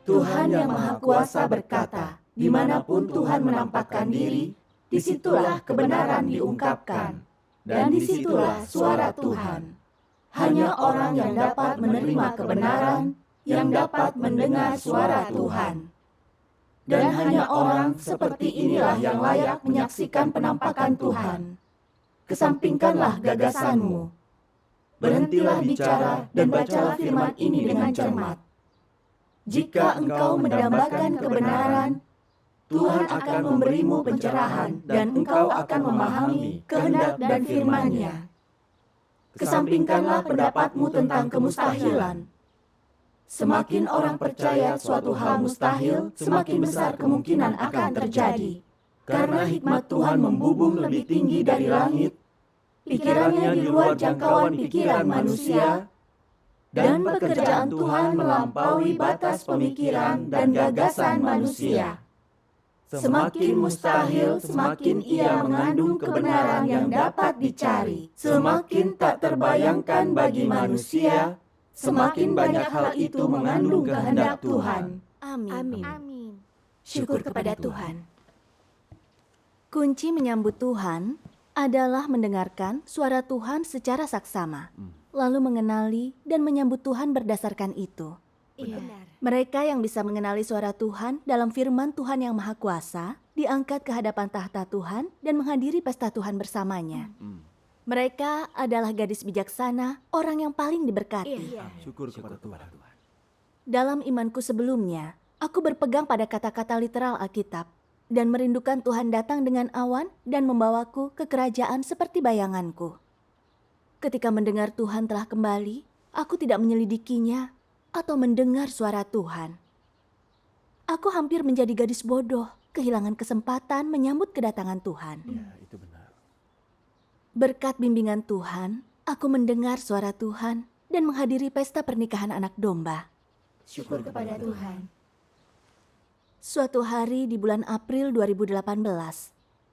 Tuhan yang Maha Kuasa berkata, dimanapun Tuhan menampakkan diri, disitulah kebenaran diungkapkan, dan disitulah suara Tuhan. Hanya orang yang dapat menerima kebenaran, yang dapat mendengar suara Tuhan. Dan hanya orang seperti inilah yang layak menyaksikan penampakan Tuhan. Kesampingkanlah gagasanmu. Berhentilah bicara dan bacalah firman ini dengan cermat. Jika engkau mendambakan kebenaran, Tuhan akan memberimu pencerahan dan engkau akan memahami kehendak dan firman-Nya. Kesampingkanlah pendapatmu tentang kemustahilan. Semakin orang percaya suatu hal mustahil, semakin besar kemungkinan akan terjadi. Karena hikmat Tuhan membubung lebih tinggi dari langit, pikirannya di luar jangkauan pikiran manusia, dan pekerjaan Tuhan melampaui batas pemikiran dan gagasan manusia. Semakin mustahil, semakin ia mengandung kebenaran yang dapat dicari. Semakin tak terbayangkan bagi manusia, semakin banyak hal itu mengandung kehendak Tuhan. Amin. Syukur kepada Tuhan. Kunci menyambut Tuhan adalah mendengarkan suara Tuhan secara saksama, lalu mengenali dan menyambut Tuhan berdasarkan itu. Iya. Mereka yang bisa mengenali suara Tuhan dalam firman Tuhan yang Maha Kuasa diangkat ke hadapan tahta Tuhan dan menghadiri pesta Tuhan bersamanya. Mereka adalah gadis bijaksana, orang yang paling diberkati. Syukur kepada Tuhan. Dalam imanku sebelumnya, aku berpegang pada kata-kata literal Alkitab dan merindukan Tuhan datang dengan awan dan membawaku ke kerajaan seperti bayanganku. Ketika mendengar Tuhan telah kembali, aku tidak menyelidikinya atau mendengar suara Tuhan. Aku hampir menjadi gadis bodoh, kehilangan kesempatan menyambut kedatangan Tuhan. Ya, itu benar. Berkat bimbingan Tuhan, aku mendengar suara Tuhan dan menghadiri pesta pernikahan anak domba. Syukur kepada Tuhan. Suatu hari di bulan April 2018,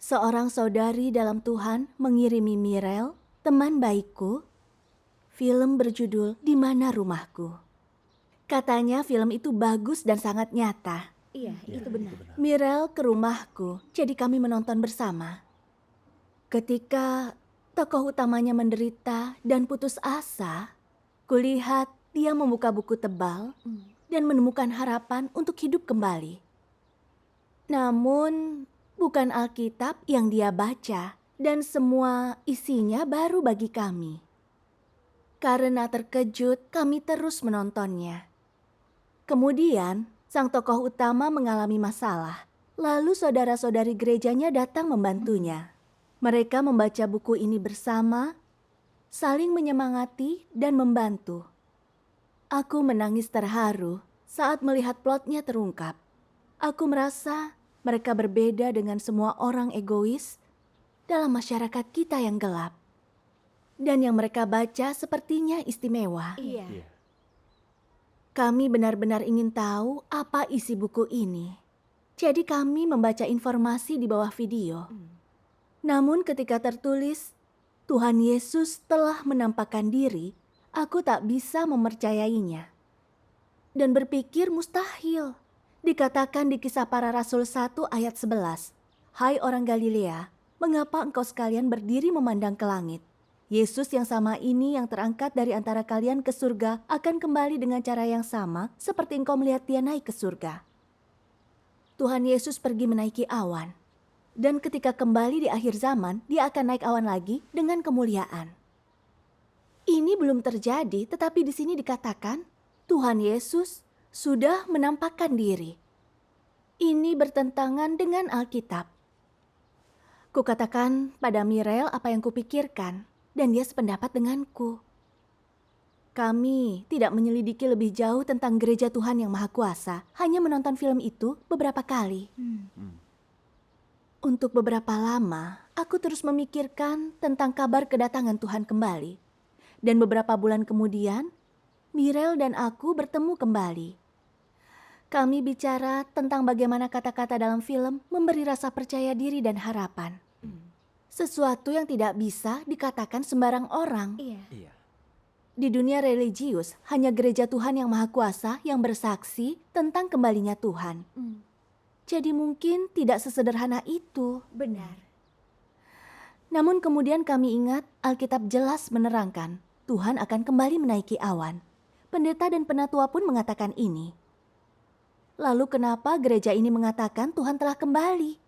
seorang saudari dalam Tuhan mengirimi Mirel, teman baikku, film berjudul Di Mana Rumahku. Katanya film itu bagus dan sangat nyata. Iya, itu benar. Mirel ke rumahku, jadi kami menonton bersama. Ketika tokoh utamanya menderita dan putus asa, kulihat dia membuka buku tebal dan menemukan harapan untuk hidup kembali. Namun, bukan Alkitab yang dia baca dan semua isinya baru bagi kami. Karena terkejut, kami terus menontonnya. Kemudian, sang tokoh utama mengalami masalah. Lalu saudara-saudari gerejanya datang membantunya. Mereka membaca buku ini bersama, saling menyemangati dan membantu. Aku menangis terharu saat melihat plotnya terungkap. Aku merasa mereka berbeda dengan semua orang egois dalam masyarakat kita yang gelap. Dan yang mereka baca sepertinya istimewa. Iya. Kami benar-benar ingin tahu apa isi buku ini. Jadi kami membaca informasi di bawah video. Namun ketika tertulis, Tuhan Yesus telah menampakkan diri, aku tak bisa mempercayainya. Dan berpikir mustahil. Dikatakan di Kisah Para Rasul 1 ayat 11, "Hai orang Galilea, mengapa engkau sekalian berdiri memandang ke langit? Yesus yang sama ini yang terangkat dari antara kalian ke surga akan kembali dengan cara yang sama seperti engkau melihat dia naik ke surga." Tuhan Yesus pergi menaiki awan. Dan ketika kembali di akhir zaman, dia akan naik awan lagi dengan kemuliaan. Ini belum terjadi, tetapi di sini dikatakan Tuhan Yesus sudah menampakkan diri. Ini bertentangan dengan Alkitab. Kukatakan pada Mirel apa yang kupikirkan, dan dia sependapat denganku. Kami tidak menyelidiki lebih jauh tentang gereja Tuhan yang Maha Kuasa, hanya menonton film itu beberapa kali. Untuk beberapa lama, aku terus memikirkan tentang kabar kedatangan Tuhan kembali. Dan beberapa bulan kemudian, Mirel dan aku bertemu kembali. Kami bicara tentang bagaimana kata-kata dalam film memberi rasa percaya diri dan harapan. Sesuatu yang tidak bisa dikatakan sembarang orang. Iya. Iya. Di dunia religius, hanya gereja Tuhan yang Maha Kuasa yang bersaksi tentang kembalinya Tuhan. Jadi mungkin tidak sesederhana itu. Benar. Namun kemudian kami ingat Alkitab jelas menerangkan Tuhan akan kembali menaiki awan. Pendeta dan penatua pun mengatakan ini. Lalu kenapa gereja ini mengatakan Tuhan telah kembali?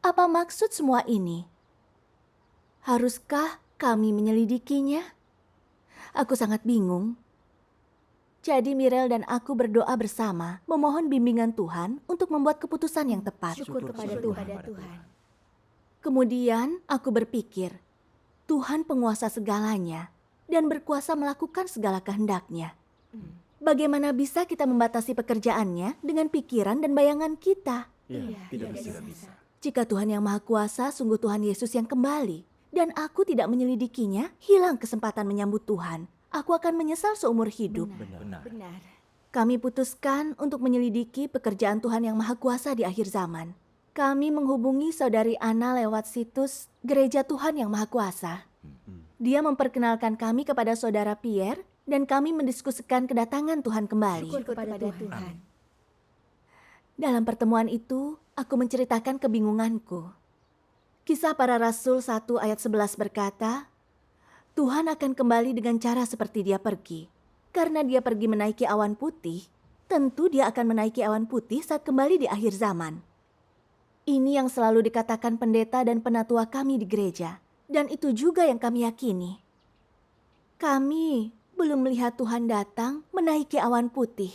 Apa maksud semua ini? Haruskah kami menyelidikinya? Aku sangat bingung. Jadi Mirel dan aku berdoa bersama, memohon bimbingan Tuhan untuk membuat keputusan yang tepat. Syukur kepada Tuhan. Kemudian aku berpikir, Tuhan penguasa segalanya dan berkuasa melakukan segala kehendak-Nya. Bagaimana bisa kita membatasi pekerjaannya dengan pikiran dan bayangan kita? Tidak bisa. Jika Tuhan yang Maha Kuasa sungguh Tuhan Yesus yang kembali, dan aku tidak menyelidikinya, hilang kesempatan menyambut Tuhan. Aku akan menyesal seumur hidup. Benar. Kami putuskan untuk menyelidiki pekerjaan Tuhan yang Maha Kuasa di akhir zaman. Kami menghubungi saudari Ana lewat situs Gereja Tuhan yang Maha Kuasa. Dia memperkenalkan kami kepada saudara Pierre, dan kami mendiskusikan kedatangan Tuhan kembali. Syukur kepada Tuhan. Dalam pertemuan itu, aku menceritakan kebingunganku. Kisah Para Rasul 1 ayat 11 berkata, Tuhan akan kembali dengan cara seperti Dia pergi. Karena Dia pergi menaiki awan putih, tentu Dia akan menaiki awan putih saat kembali di akhir zaman. Ini yang selalu dikatakan pendeta dan penatua kami di gereja, dan itu juga yang kami yakini. Kami belum melihat Tuhan datang menaiki awan putih.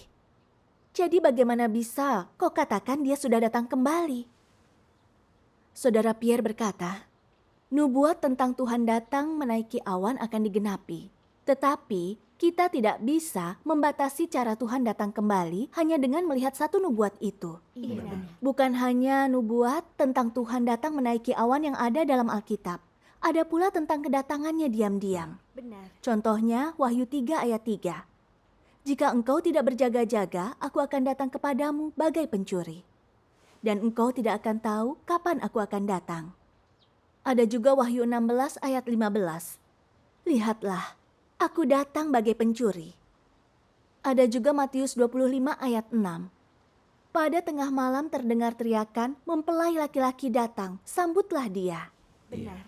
Jadi bagaimana bisa kau katakan Dia sudah datang kembali? Saudara Pierre berkata, nubuat tentang Tuhan datang menaiki awan akan digenapi. Tetapi kita tidak bisa membatasi cara Tuhan datang kembali hanya dengan melihat satu nubuat itu. Iya. Bukan hanya nubuat tentang Tuhan datang menaiki awan yang ada dalam Alkitab. Ada pula tentang kedatangannya diam-diam. Benar. Contohnya Wahyu 3 ayat 3. Jika engkau tidak berjaga-jaga, aku akan datang kepadamu bagai pencuri. Dan engkau tidak akan tahu kapan aku akan datang. Ada juga Wahyu 16 ayat 15. Lihatlah, aku datang bagai pencuri. Ada juga Matius 25 ayat 6. Pada tengah malam terdengar teriakan, mempelai laki-laki datang, sambutlah dia. Benar.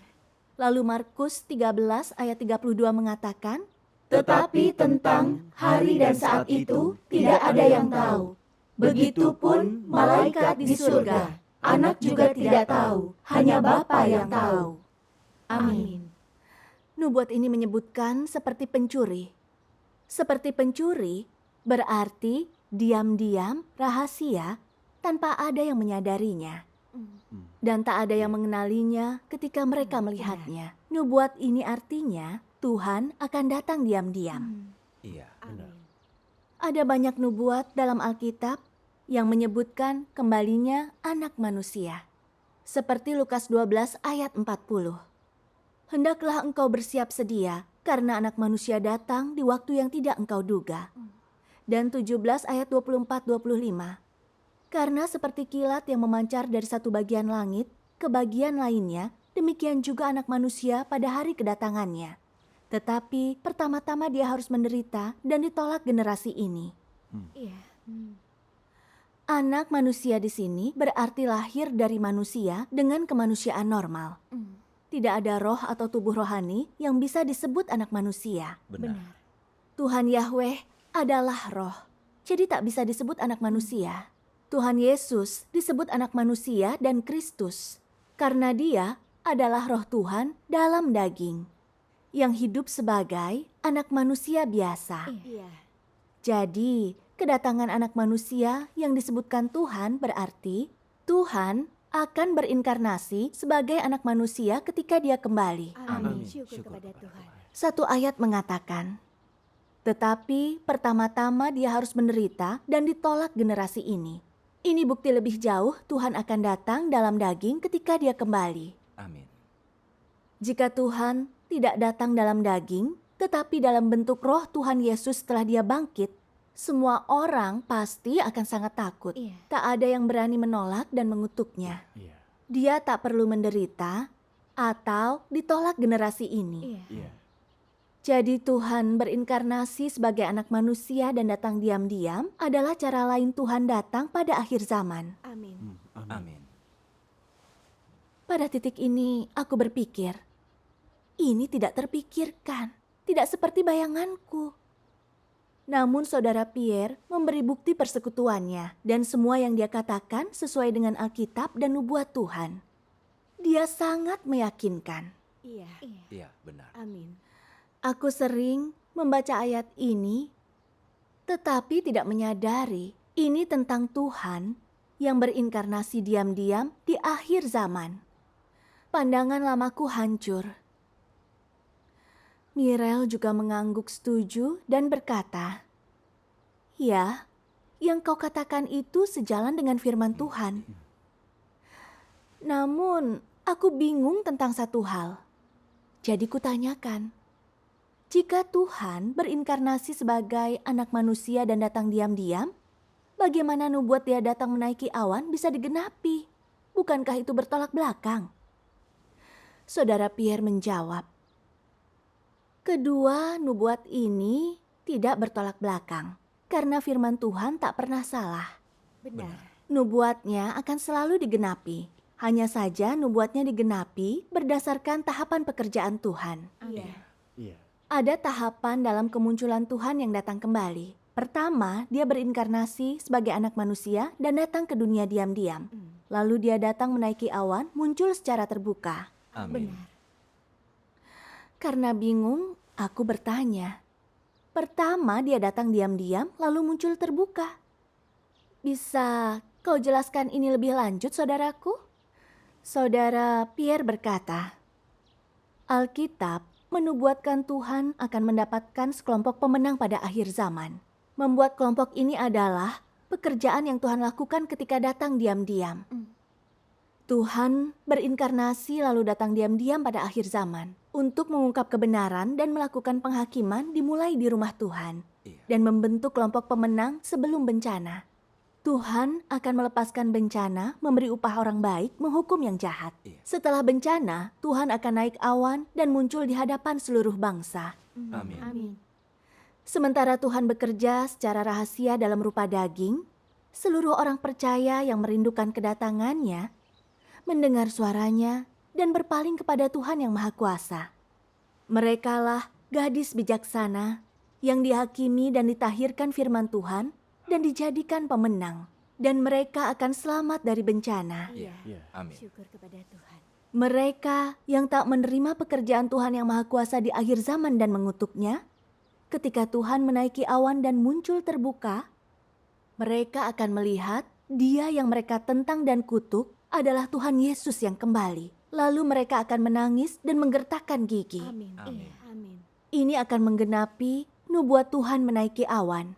Lalu Markus 13 ayat 32 mengatakan, Tetapi tentang hari dan saat itu tidak ada yang tahu. Begitupun malaikat di surga, anak juga tidak tahu, hanya Bapa yang tahu. Amin. Nubuat ini menyebutkan seperti pencuri. Seperti pencuri berarti diam-diam, rahasia, tanpa ada yang menyadarinya. Dan tak ada yang mengenalinya ketika mereka melihatnya. Nubuat ini artinya Tuhan akan datang diam-diam. Iya, benar. Ada banyak nubuat dalam Alkitab yang menyebutkan kembalinya anak manusia. Seperti Lukas 12 ayat 40. Hendaklah engkau bersiap sedia karena anak manusia datang di waktu yang tidak engkau duga. Dan 17 ayat 24-25. Karena seperti kilat yang memancar dari satu bagian langit ke bagian lainnya, demikian juga anak manusia pada hari kedatangannya. Tetapi pertama-tama dia harus menderita dan ditolak generasi ini. Iya. Anak manusia di sini berarti lahir dari manusia dengan kemanusiaan normal. Tidak ada roh atau tubuh rohani yang bisa disebut anak manusia. Benar. Tuhan Yahweh adalah roh, jadi tak bisa disebut anak manusia. Tuhan Yesus disebut anak manusia dan Kristus, karena Dia adalah roh Tuhan dalam daging, yang hidup sebagai anak manusia biasa. Iya. Jadi, kedatangan anak manusia yang disebutkan Tuhan berarti Tuhan akan berinkarnasi sebagai anak manusia ketika Dia kembali. Amin. Syukur kepada Tuhan. Satu ayat mengatakan, tetapi pertama-tama Dia harus menderita dan ditolak generasi ini. Ini bukti lebih jauh Tuhan akan datang dalam daging ketika Dia kembali. Amin. Jika Tuhan tidak datang dalam daging, tetapi dalam bentuk roh Tuhan Yesus setelah Dia bangkit, semua orang pasti akan sangat takut. Iya. Tak ada yang berani menolak dan mengutuknya. Iya. Dia tak perlu menderita atau ditolak generasi ini. Iya. Iya. Jadi Tuhan berinkarnasi sebagai anak manusia dan datang diam-diam adalah cara lain Tuhan datang pada akhir zaman. Amin. Amin. Pada titik ini aku berpikir, ini tidak terpikirkan, tidak seperti bayanganku. Namun saudara Pierre memberi bukti persekutuannya dan semua yang dia katakan sesuai dengan Alkitab dan nubuat Tuhan. Dia sangat meyakinkan. Iya. Iya, benar. Amin. Aku sering membaca ayat ini, tetapi tidak menyadari ini tentang Tuhan yang berinkarnasi diam-diam di akhir zaman. Pandangan lamaku hancur. Mirel juga mengangguk setuju dan berkata, "Ya, yang kau katakan itu sejalan dengan firman Tuhan." Namun, aku bingung tentang satu hal. Jadi kutanyakan, jika Tuhan berinkarnasi sebagai anak manusia dan datang diam-diam, bagaimana nubuat dia datang menaiki awan bisa digenapi? Bukankah itu bertolak belakang? Saudara Pierre menjawab, kedua nubuat ini tidak bertolak belakang, karena firman Tuhan tak pernah salah. Benar. Nubuatnya akan selalu digenapi. Hanya saja nubuatnya digenapi berdasarkan tahapan pekerjaan Tuhan. Iya. Iya. Ada tahapan dalam kemunculan Tuhan yang datang kembali. Pertama, dia berinkarnasi sebagai anak manusia dan datang ke dunia diam-diam. Lalu dia datang menaiki awan, muncul secara terbuka. Amin. Benar. Karena bingung, aku bertanya. Pertama, dia datang diam-diam, lalu muncul terbuka. Bisa kau jelaskan ini lebih lanjut, saudaraku? Saudara Pierre berkata, Alkitab menubuatkan Tuhan akan mendapatkan sekelompok pemenang pada akhir zaman. Membuat kelompok ini adalah pekerjaan yang Tuhan lakukan ketika datang diam-diam. Tuhan berinkarnasi lalu datang diam-diam pada akhir zaman untuk mengungkap kebenaran dan melakukan penghakiman dimulai di rumah Tuhan Iya. dan membentuk kelompok pemenang sebelum bencana. Tuhan akan melepaskan bencana, memberi upah orang baik, menghukum yang jahat. Iya. Setelah bencana, Tuhan akan naik awan dan muncul di hadapan seluruh bangsa. Amin. Amin. Sementara Tuhan bekerja secara rahasia dalam rupa daging, seluruh orang percaya yang merindukan kedatangannya, mendengar suaranya, dan berpaling kepada Tuhan yang Maha Kuasa. Merekalah gadis bijaksana yang dihakimi dan ditahirkan firman Tuhan dan dijadikan pemenang. Dan mereka akan selamat dari bencana. Iya. Iya. Amin. Syukur kepada Tuhan. Mereka yang tak menerima pekerjaan Tuhan yang Maha Kuasa di akhir zaman dan mengutuknya, ketika Tuhan menaiki awan dan muncul terbuka, mereka akan melihat Dia yang mereka tentang dan kutuk adalah Tuhan Yesus yang kembali. Lalu mereka akan menangis dan menggertakkan gigi. Amin. Amin. Iya. Amin. Ini akan menggenapi nubuat Tuhan menaiki awan.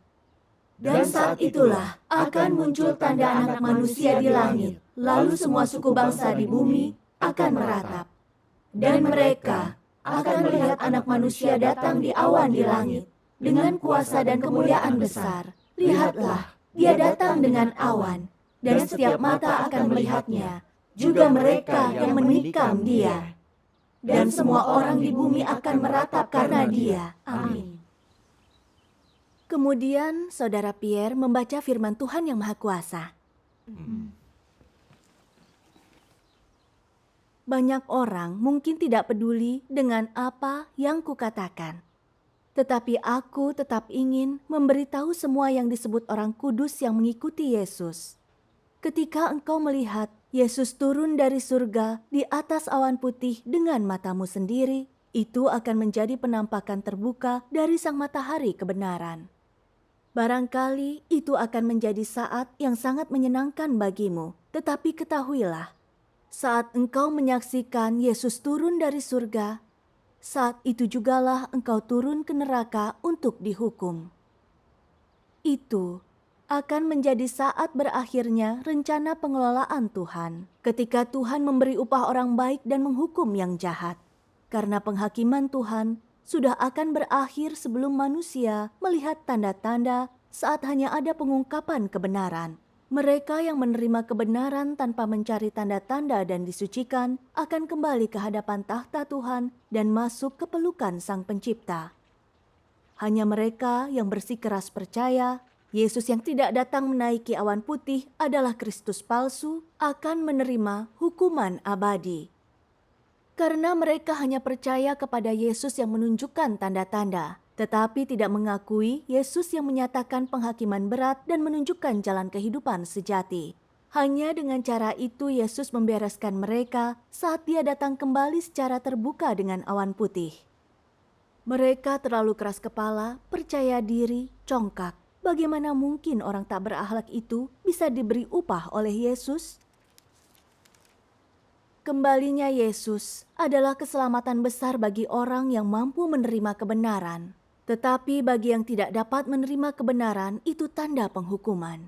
Dan saat itulah akan muncul tanda anak manusia di langit. Lalu semua suku bangsa di bumi akan meratap. Dan mereka akan melihat anak manusia datang di awan di langit dengan kuasa dan kemuliaan besar. Lihatlah, dia datang dengan awan, dan setiap mata akan melihatnya, juga mereka yang menikam dia. Dan semua orang di bumi akan meratap karena dia. Amin. Kemudian saudara Pierre membaca firman Tuhan yang Maha Kuasa. Banyak orang mungkin tidak peduli dengan apa yang kukatakan. Tetapi aku tetap ingin memberitahu semua yang disebut orang kudus yang mengikuti Yesus. Ketika engkau melihat Yesus turun dari surga di atas awan putih dengan matamu sendiri, itu akan menjadi penampakan terbuka dari sang matahari kebenaran. Barangkali itu akan menjadi saat yang sangat menyenangkan bagimu, tetapi ketahuilah, saat engkau menyaksikan Yesus turun dari surga, saat itu jugalah engkau turun ke neraka untuk dihukum. Itu akan menjadi saat berakhirnya rencana pengelolaan Tuhan, ketika Tuhan memberi upah orang baik dan menghukum yang jahat. Karena penghakiman Tuhan sudah akan berakhir sebelum manusia melihat tanda-tanda saat hanya ada pengungkapan kebenaran. Mereka yang menerima kebenaran tanpa mencari tanda-tanda dan disucikan akan kembali ke hadapan tahta Tuhan dan masuk ke pelukan Sang Pencipta. Hanya mereka yang bersikeras percaya Yesus yang tidak datang menaiki awan putih adalah Kristus palsu akan menerima hukuman abadi. Karena mereka hanya percaya kepada Yesus yang menunjukkan tanda-tanda, tetapi tidak mengakui Yesus yang menyatakan penghakiman berat dan menunjukkan jalan kehidupan sejati. Hanya dengan cara itu Yesus membereskan mereka saat Dia datang kembali secara terbuka dengan awan putih. Mereka terlalu keras kepala, percaya diri, congkak. Bagaimana mungkin orang tak berakhlak itu bisa diberi upah oleh Yesus? Kembalinya Yesus adalah keselamatan besar bagi orang yang mampu menerima kebenaran. Tetapi bagi yang tidak dapat menerima kebenaran, itu tanda penghukuman.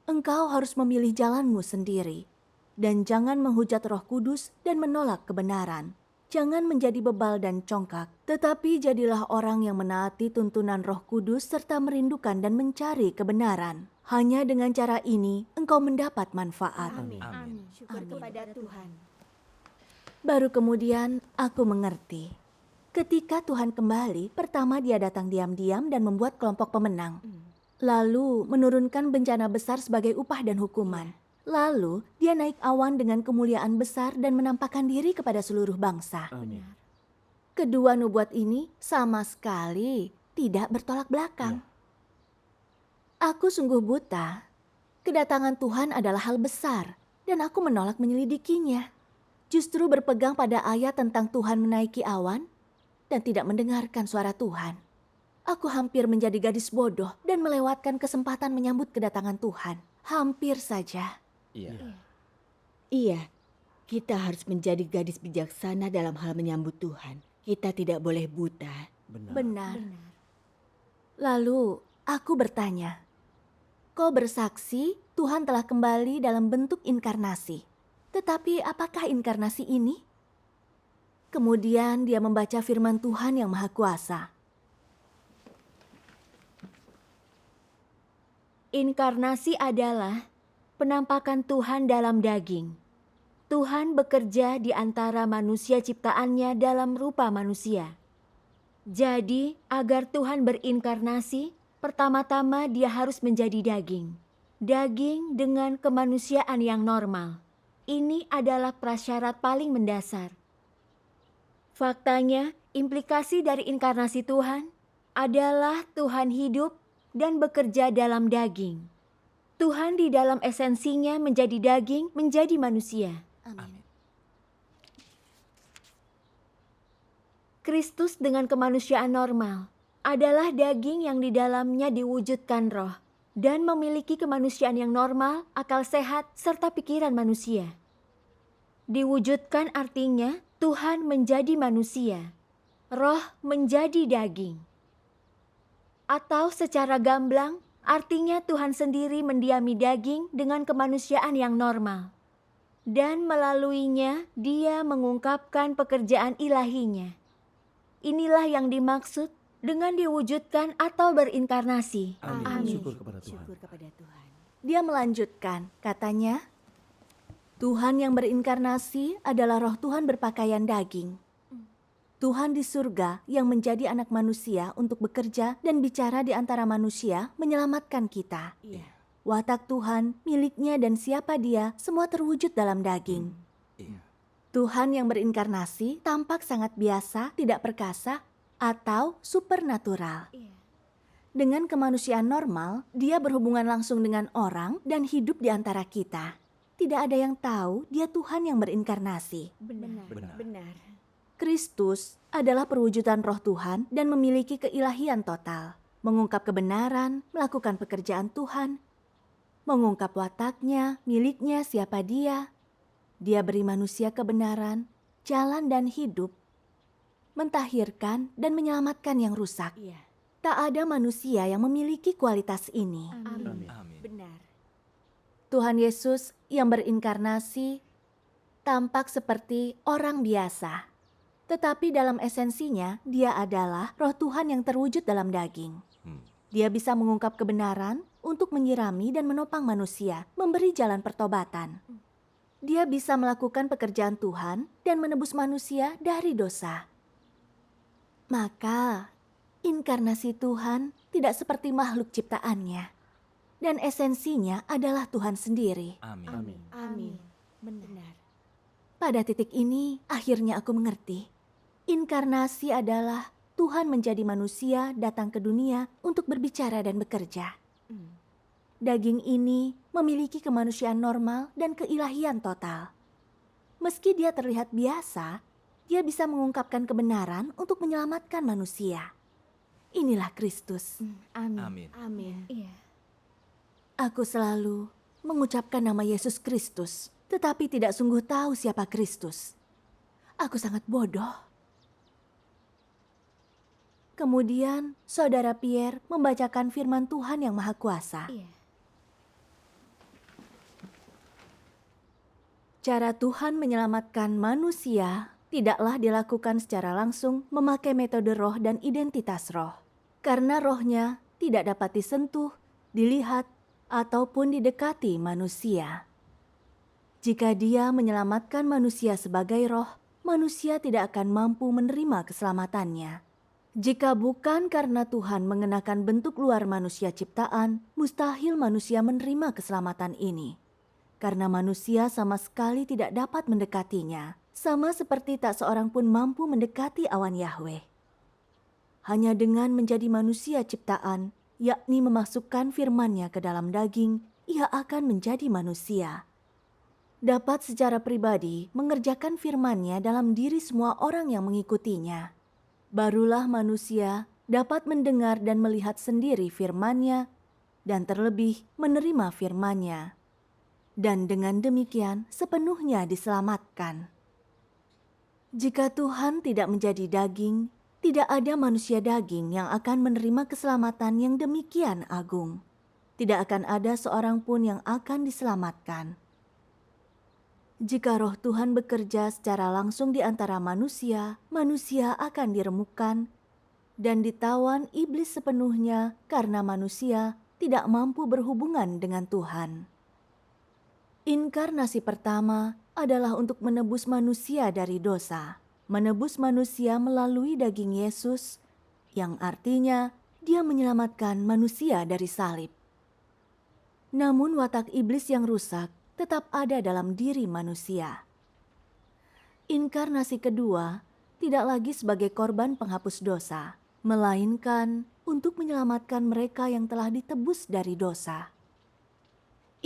Engkau harus memilih jalanmu sendiri. Dan jangan menghujat Roh Kudus dan menolak kebenaran. Jangan menjadi bebal dan congkak, tetapi jadilah orang yang menaati tuntunan Roh Kudus serta merindukan dan mencari kebenaran. Hanya dengan cara ini, engkau mendapat manfaat. Amin. Syukur kepada Tuhan. Baru kemudian aku mengerti. Ketika Tuhan kembali, pertama Dia datang diam-diam dan membuat kelompok pemenang. Lalu menurunkan bencana besar sebagai upah dan hukuman. Lalu Dia naik awan dengan kemuliaan besar dan menampakkan diri kepada seluruh bangsa. Amin. Kedua nubuat ini sama sekali tidak bertolak belakang. Aku sungguh buta. Kedatangan Tuhan adalah hal besar dan aku menolak menyelidikinya. Justru berpegang pada ayat tentang Tuhan menaiki awan dan tidak mendengarkan suara Tuhan. Aku hampir menjadi gadis bodoh dan melewatkan kesempatan menyambut kedatangan Tuhan. Hampir saja. Iya. Iya, kita harus menjadi gadis bijaksana dalam hal menyambut Tuhan. Kita tidak boleh buta. Benar. Lalu aku bertanya, kau bersaksi Tuhan telah kembali dalam bentuk inkarnasi. Tetapi apakah inkarnasi ini? Kemudian dia membaca firman Tuhan yang Maha Kuasa. Inkarnasi adalah penampakan Tuhan dalam daging. Tuhan bekerja di antara manusia ciptaannya dalam rupa manusia. Jadi, agar Tuhan berinkarnasi, pertama-tama Dia harus menjadi daging. Daging dengan kemanusiaan yang normal. Ini adalah prasyarat paling mendasar. Faktanya, implikasi dari inkarnasi Tuhan adalah Tuhan hidup dan bekerja dalam daging. Tuhan di dalam esensinya menjadi daging, menjadi manusia. Amin. Kristus dengan kemanusiaan normal adalah daging yang di dalamnya diwujudkan roh dan memiliki kemanusiaan yang normal, akal sehat, serta pikiran manusia. Diwujudkan artinya Tuhan menjadi manusia, roh menjadi daging. Atau secara gamblang, artinya Tuhan sendiri mendiami daging dengan kemanusiaan yang normal. Dan melaluinya Dia mengungkapkan pekerjaan ilahinya. Inilah yang dimaksud dengan diwujudkan atau berinkarnasi. Amin. Syukur kepada Tuhan. Syukur kepada Tuhan. Dia melanjutkan, katanya, Tuhan yang berinkarnasi adalah roh Tuhan berpakaian daging. Tuhan di surga yang menjadi anak manusia untuk bekerja dan bicara di antara manusia menyelamatkan kita. Iya. Watak Tuhan, miliknya dan siapa Dia, semua terwujud dalam daging. Iya. Tuhan yang berinkarnasi tampak sangat biasa, tidak perkasa, atau supernatural. Dengan kemanusiaan normal, Dia berhubungan langsung dengan orang dan hidup di antara kita. Tidak ada yang tahu Dia Tuhan yang berinkarnasi. Benar. Kristus adalah perwujudan roh Tuhan dan memiliki keilahian total. Mengungkap kebenaran, melakukan pekerjaan Tuhan, mengungkap wataknya, miliknya, siapa Dia. Dia beri manusia kebenaran, jalan dan hidup, mentahirkan dan menyelamatkan yang rusak. Iya. Tak ada manusia yang memiliki kualitas ini. Amin. Benar. Tuhan Yesus yang berinkarnasi tampak seperti orang biasa. Tetapi dalam esensinya, Dia adalah roh Tuhan yang terwujud dalam daging. Dia bisa mengungkap kebenaran untuk menyirami dan menopang manusia, memberi jalan pertobatan. Dia bisa melakukan pekerjaan Tuhan dan menebus manusia dari dosa. Maka, Inkarnasi Tuhan tidak seperti makhluk ciptaannya. Dan esensinya adalah Tuhan sendiri. Amin. Amin. Amin. Benar. Pada titik ini, akhirnya aku mengerti. Inkarnasi adalah Tuhan menjadi manusia datang ke dunia untuk berbicara dan bekerja. Daging ini memiliki kemanusiaan normal dan keilahian total. Meski dia terlihat biasa, dia bisa mengungkapkan kebenaran untuk menyelamatkan manusia. Inilah Kristus. Amin. Amin. Iya. Aku selalu mengucapkan nama Yesus Kristus, tetapi tidak sungguh tahu siapa Kristus. Aku sangat bodoh. Kemudian, Saudara Pierre membacakan firman Tuhan yang Maha Kuasa. Iya. Cara Tuhan menyelamatkan manusia tidaklah dilakukan secara langsung memakai metode roh dan identitas roh. Karena rohnya tidak dapat disentuh, dilihat, ataupun didekati manusia. Jika dia menyelamatkan manusia sebagai roh, manusia tidak akan mampu menerima keselamatannya. Jika bukan karena Tuhan mengenakan bentuk luar manusia ciptaan, mustahil manusia menerima keselamatan ini. Karena manusia sama sekali tidak dapat mendekatinya, sama seperti tak seorang pun mampu mendekati awan Yahweh. Hanya dengan menjadi manusia ciptaan, yakni memasukkan firman-Nya ke dalam daging, ia akan menjadi manusia. Dapat secara pribadi mengerjakan firman-Nya dalam diri semua orang yang mengikutinya. Barulah manusia dapat mendengar dan melihat sendiri firman-Nya dan terlebih menerima firman-Nya. Dan dengan demikian sepenuhnya diselamatkan. Jika Tuhan tidak menjadi daging, tidak ada manusia daging yang akan menerima keselamatan yang demikian agung. Tidak akan ada seorang pun yang akan diselamatkan. Jika roh Tuhan bekerja secara langsung di antara manusia, manusia akan diremukkan dan ditawan iblis sepenuhnya karena manusia tidak mampu berhubungan dengan Tuhan. Inkarnasi pertama adalah untuk menebus manusia dari dosa. Menebus manusia melalui daging Yesus, yang artinya dia menyelamatkan manusia dari salib. Namun watak iblis yang rusak tetap ada dalam diri manusia. Inkarnasi kedua tidak lagi sebagai korban penghapus dosa, melainkan untuk menyelamatkan mereka yang telah ditebus dari dosa.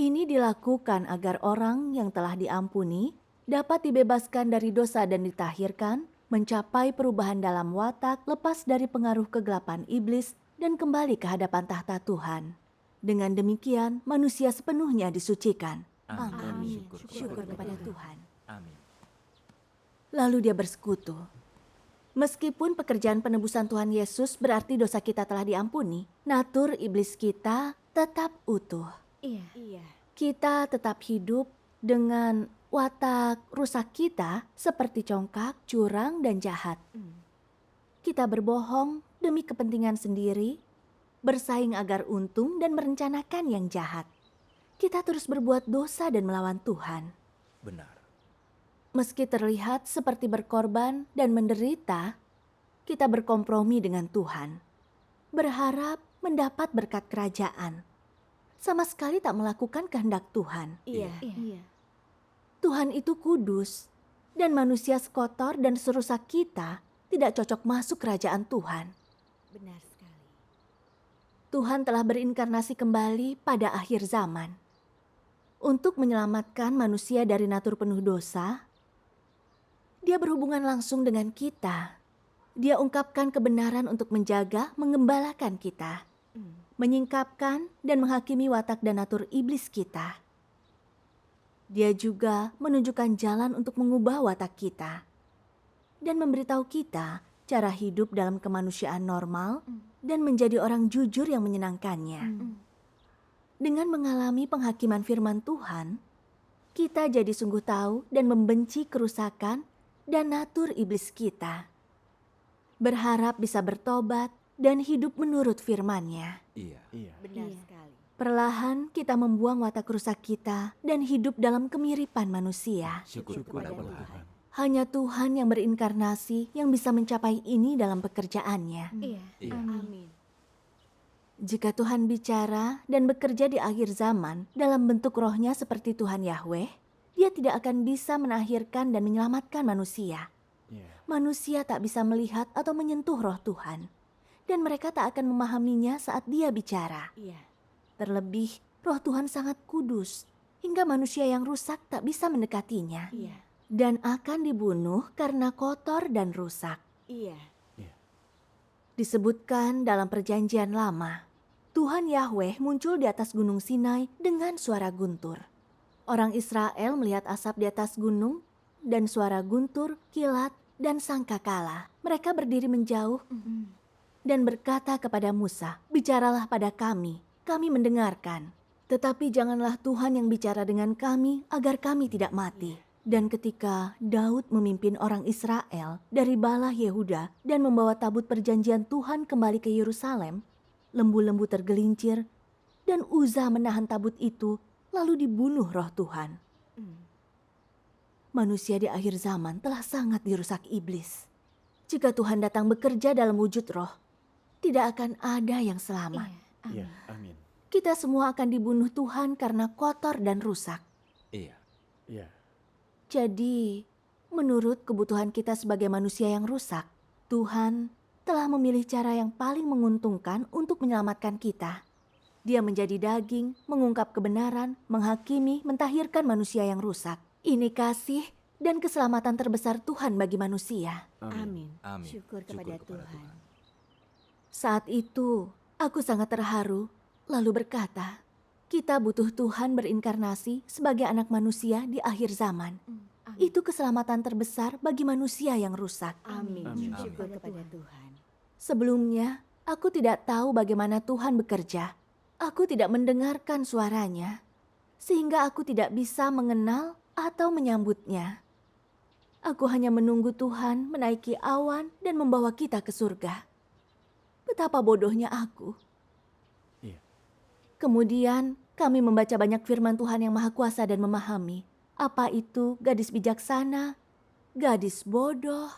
Ini dilakukan agar orang yang telah diampuni dapat dibebaskan dari dosa dan ditahirkan, mencapai perubahan dalam watak lepas dari pengaruh kegelapan iblis dan kembali ke hadapan tahta Tuhan. Dengan demikian, manusia sepenuhnya disucikan. Amin. Syukur kepada Tuhan. Amin. Lalu dia bersekutu. Meskipun pekerjaan penebusan Tuhan Yesus berarti dosa kita telah diampuni, natur iblis kita tetap utuh. Iya. Kita tetap hidup dengan watak rusak kita seperti congkak, curang, dan jahat. Kita berbohong demi kepentingan sendiri, bersaing agar untung dan merencanakan yang jahat. Kita terus berbuat dosa dan melawan Tuhan. Benar. Meski terlihat seperti berkorban dan menderita, kita berkompromi dengan Tuhan. Berharap mendapat berkat kerajaan. Sama sekali tak melakukan kehendak Tuhan. Iya. Tuhan itu kudus, dan manusia sekotor dan serusak kita tidak cocok masuk kerajaan Tuhan. Benar sekali. Tuhan telah berinkarnasi kembali pada akhir zaman. Untuk menyelamatkan manusia dari natur penuh dosa, Dia berhubungan langsung dengan kita. Dia ungkapkan kebenaran untuk menjaga, mengembalakan kita, menyingkapkan dan menghakimi watak dan natur iblis kita. Dia juga menunjukkan jalan untuk mengubah watak kita dan memberitahu kita cara hidup dalam kemanusiaan normal dan menjadi orang jujur yang menyenangkannya. Dengan mengalami penghakiman firman Tuhan, kita jadi sungguh tahu dan membenci kerusakan dan natur iblis kita. Berharap bisa bertobat dan hidup menurut firman-Nya. Iya. Benar sekali. Perlahan kita membuang watak rusak kita dan hidup dalam kemiripan manusia. Syukur kepada Tuhan. Hanya Tuhan yang berinkarnasi yang bisa mencapai ini dalam pekerjaannya. Iya. Iya. Amin. Jika Tuhan bicara dan bekerja di akhir zaman dalam bentuk rohnya seperti Tuhan Yahweh, Dia tidak akan bisa mengakhirkan dan menyelamatkan manusia. Manusia tak bisa melihat atau menyentuh roh Tuhan, dan mereka tak akan memahaminya saat Dia bicara. Iya. Terlebih, roh Tuhan sangat kudus, hingga manusia yang rusak tak bisa mendekatinya, Iya. dan akan dibunuh karena kotor dan rusak. Iya. Disebutkan dalam Perjanjian Lama, Tuhan Yahweh muncul di atas gunung Sinai dengan suara guntur. Orang Israel melihat asap di atas gunung dan suara guntur, kilat, dan sangkakala. Mereka berdiri menjauh dan berkata kepada Musa, "Bicaralah pada kami, kami mendengarkan. Tetapi janganlah Tuhan yang bicara dengan kami agar kami tidak mati." Dan ketika Daud memimpin orang Israel dari Bala Yehuda dan membawa tabut perjanjian Tuhan kembali ke Yerusalem, lembu-lembu tergelincir dan Uza menahan tabut itu lalu dibunuh roh Tuhan. Manusia di akhir zaman telah sangat dirusak iblis. Jika Tuhan datang bekerja dalam wujud roh, tidak akan ada yang selamat. Iya, amin. Kita semua akan dibunuh Tuhan karena kotor dan rusak. Iya. Iya. Jadi, menurut kebutuhan kita sebagai manusia yang rusak, Tuhan telah memilih cara yang paling menguntungkan untuk menyelamatkan kita. Dia menjadi daging, mengungkap kebenaran, menghakimi, mentahirkan manusia yang rusak. Ini kasih dan keselamatan terbesar Tuhan bagi manusia. Amin. Amin. Syukur kepada Tuhan. Saat itu, aku sangat terharu, lalu berkata, kita butuh Tuhan berinkarnasi sebagai anak manusia di akhir zaman. Itu keselamatan terbesar bagi manusia yang rusak. Amin. Amin. Syukur Amin. kepada Tuhan. Sebelumnya, aku tidak tahu bagaimana Tuhan bekerja. Aku tidak mendengarkan suaranya, sehingga aku tidak bisa mengenal atau menyambutnya. Aku hanya menunggu Tuhan menaiki awan dan membawa kita ke surga. Betapa bodohnya aku. Iya. Kemudian kami membaca banyak firman Tuhan yang maha kuasa dan memahami. Apa itu gadis bijaksana, gadis bodoh,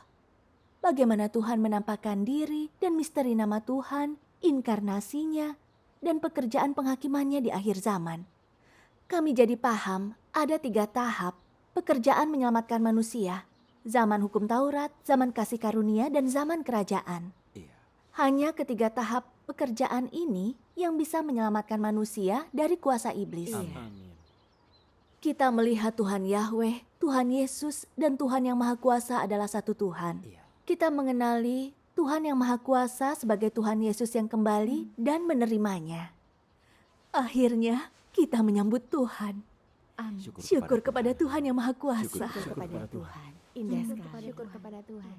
bagaimana Tuhan menampakkan diri dan misteri nama Tuhan, inkarnasinya, dan pekerjaan penghakimannya di akhir zaman. Kami jadi paham ada 3 tahap pekerjaan menyelamatkan manusia. Zaman hukum Taurat, zaman kasih karunia, dan zaman kerajaan. Iya. Hanya ketiga tahap pekerjaan ini yang bisa menyelamatkan manusia dari kuasa iblis. Amin. Kita melihat Tuhan Yahweh, Tuhan Yesus, dan Tuhan yang Maha Kuasa adalah satu Tuhan. Iya. Kita mengenali Tuhan yang Maha Kuasa sebagai Tuhan Yesus yang kembali dan menerimanya. Akhirnya kita menyambut Tuhan. Syukur kepada Tuhan yang Maha Kuasa. Syukur kepada Tuhan. Indah sekali. Syukur kepada Tuhan.